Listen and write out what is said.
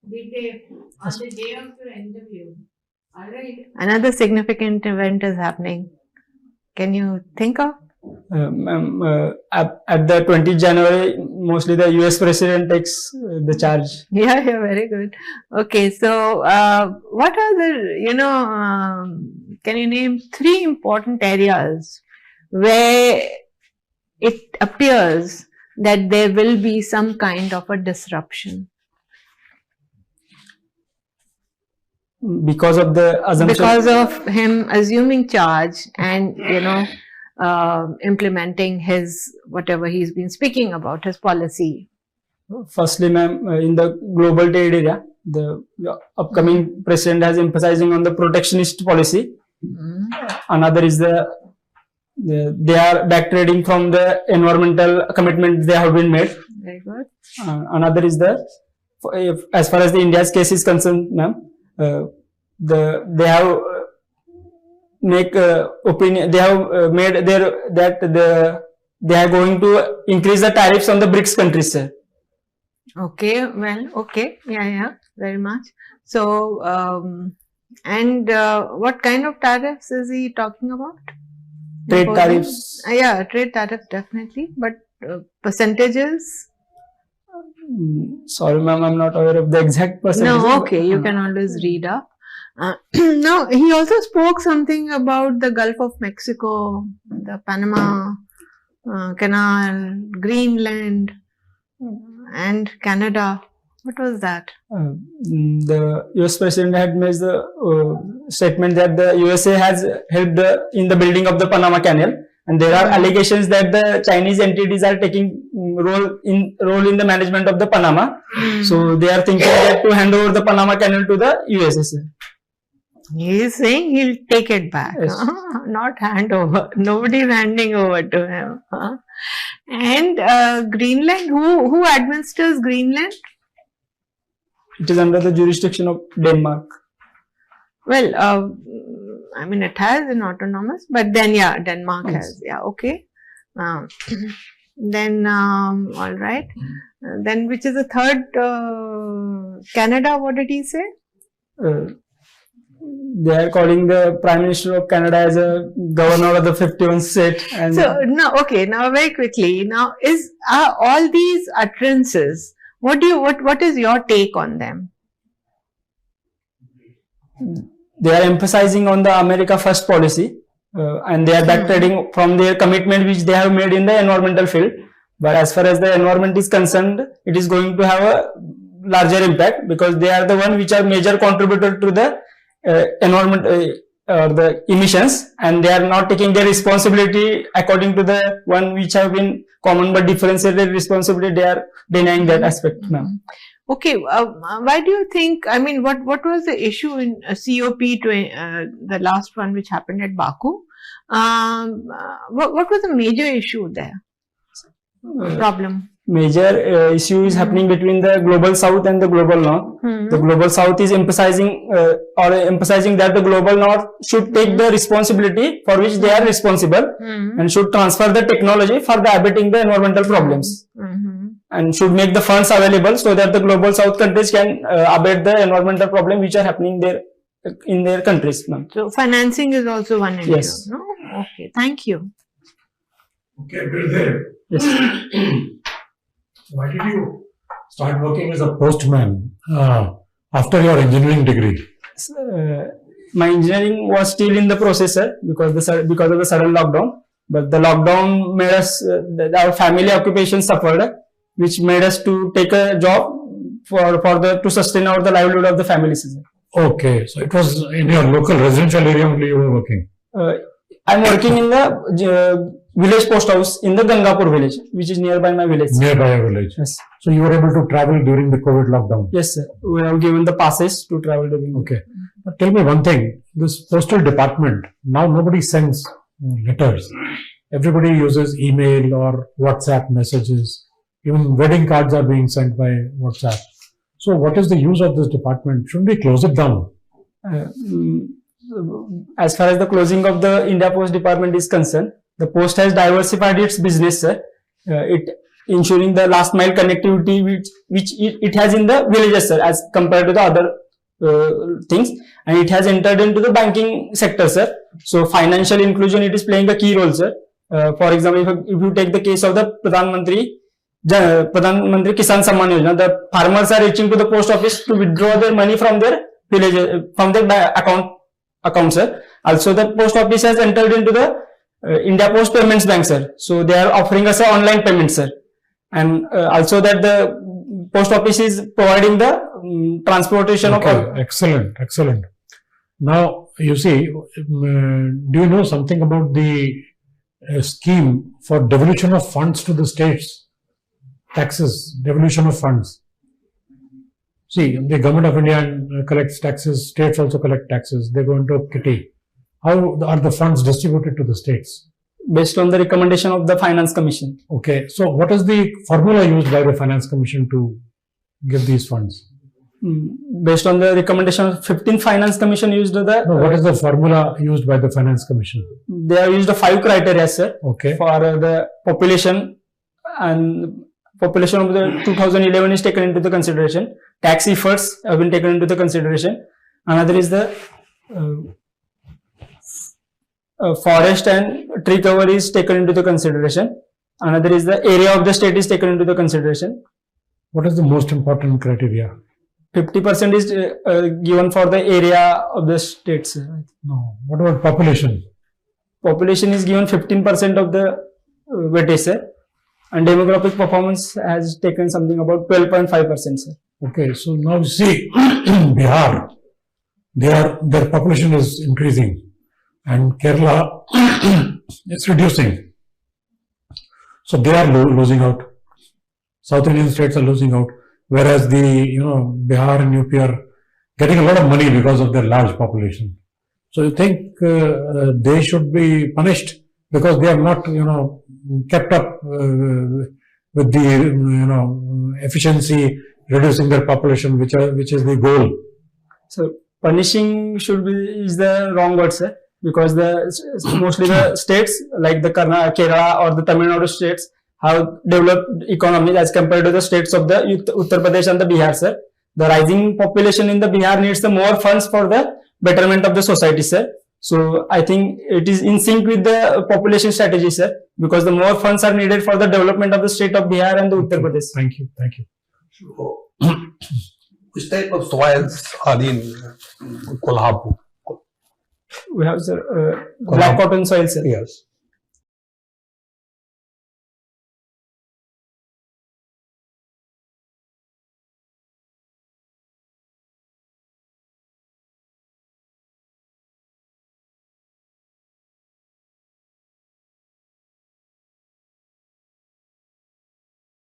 On the day of your interview, another significant event is happening. Can you think of? At the 20th January, mostly the US President takes the charge. Yeah, very good. Okay, so what are the, can you name 3 important areas where it appears that there will be some kind of a disruption? Because of the assumption. Because of him assuming charge and, implementing his, whatever he's been speaking about, his policy. Firstly, ma'am, in the global trade area, the upcoming president has emphasizing on the protectionist policy. Another is they are backtracking from the environmental commitment they have been made. Very good. Another is as far as the India's case is concerned, ma'am, they have make opinion. They have made they are going to increase the tariffs on the BRICS countries, sir. Okay, well, okay, yeah, very much. So, what kind of tariffs is he talking about? Trade tariffs. Yeah, trade tariffs definitely, but percentages? Sorry, ma'am, I'm not aware of the exact percentage. No, okay, you can always read up. Now, he also spoke something about the Gulf of Mexico, the Panama Canal, Greenland, and Canada. What was that? The US President had made the statement that the USA has helped in the building of the Panama Canal, and there are allegations that the Chinese entities are taking role in the management of the Panama. So they are thinking that to hand over the Panama Canal to the USA. He is saying he'll take it back, yes. Not hand over. Nobody is handing over to him. And Greenland, who administers Greenland? It is under the jurisdiction of Denmark. Well, I mean, it has an autonomous, but then, yeah, Denmark has. Yeah, okay. Then, all right. Then, which is the third? Canada, what did he say? They are calling the Prime Minister of Canada as a governor of the 51st state. And so, now, okay, now very quickly, now are all these utterances, what is your take on them? They are emphasizing on the America First policy, and they are backtracking from their commitment which they have made in the environmental field. But as far as the environment is concerned, it is going to have a larger impact because they are the one which are major contributor to the environment or the emissions, and they are not taking their responsibility according to the one which have been common but differentiated responsibility. They are denying that aspect now. Okay, why do you think, I mean, what was the issue in COP, the last one which happened at Baku? What was the major issue there? Problem? Major issue is happening between the global south and the global north. The global south is emphasizing that the global north should take the responsibility for which they are responsible and should transfer the technology for the abating the environmental problems and should make the funds available so that the global south countries can abate the environmental problem which are happening there in their countries. So financing is also one issue. Yes. No? Okay, thank you. Okay, Birdev. Yes. Why did you start working as a postman after your engineering degree? My engineering was still in the process, sir, because of the sudden lockdown. But the lockdown made us, our family occupation suffered, which made us to take a job to sustain the livelihood of the families. Okay, so it was in your local residential area only you were working. I'm working in the village post house in the Gangapur village, which is nearby my village. Nearby your village. Yes. So you were able to travel during the COVID lockdown. Yes, sir. We have given the passes to travel during. Okay. But tell me one thing. This postal department, now nobody sends letters. Everybody uses email or WhatsApp messages. Even wedding cards are being sent by WhatsApp. So what is the use of this department? Shouldn't we close it down? As far as the closing of the India Post department is concerned, the post has diversified its business, sir. It ensuring the last mile connectivity which it has in the villages, sir, as compared to the other things. And it has entered into the banking sector, sir. So financial inclusion, it is playing a key role, sir. For example, if you take the case of the Pradhan Mantri Kisan Samman Yojana, the farmers are reaching to the post office to withdraw their money from their village, from their account, sir. Also, the post office has entered into the India Post Payments Bank, sir. So they are offering us an online payment, sir. And also that the post office is providing the transportation of. Excellent, excellent. Now, you see, do you know something about the scheme for devolution of funds to the states? Taxes, devolution of funds. See, the government of India collects taxes, states also collect taxes, they go into a kitty. How are the funds distributed to the states? Based on the recommendation of the Finance Commission. Okay, so what is the formula used by the Finance Commission to give these funds? Based on the recommendation of 15th Finance Commission used the... No, what is the formula used by the Finance Commission? They have used the 5 criteria, sir. Okay. For the population, and population of the 2011 is taken into the consideration. Tax efforts have been taken into the consideration. Another is the forest and tree cover is taken into the consideration. Another is the area of the state is taken into the consideration. What is the most important criteria? 50% is given for the area of the states. No. What about population? Population is given 15% of the weightage, sir. And demographic performance has taken something about 12.5%, sir. Okay, so now you see Bihar, their population is increasing and Kerala is reducing. So they are losing out. South Indian states are losing out, whereas the Bihar and UP are getting a lot of money because of their large population. So you think they should be punished because they have not kept up with the efficiency, reducing their population, which is the goal. So punishing is the wrong word, sir, because mostly the states like the Kerala or the Tamil Nadu states have developed economies as compared to the states of the Uttar Pradesh and the Bihar, sir. The rising population in the Bihar needs the more funds for the betterment of the society, sir. So I think it is in sync with the population strategy, sir, because the more funds are needed for the development of the state of Bihar and the Uttar Pradesh. Thank you. Thank you. So, which type of soils are in Kolhapur? We have, sir, black cotton soil, sir. Yes.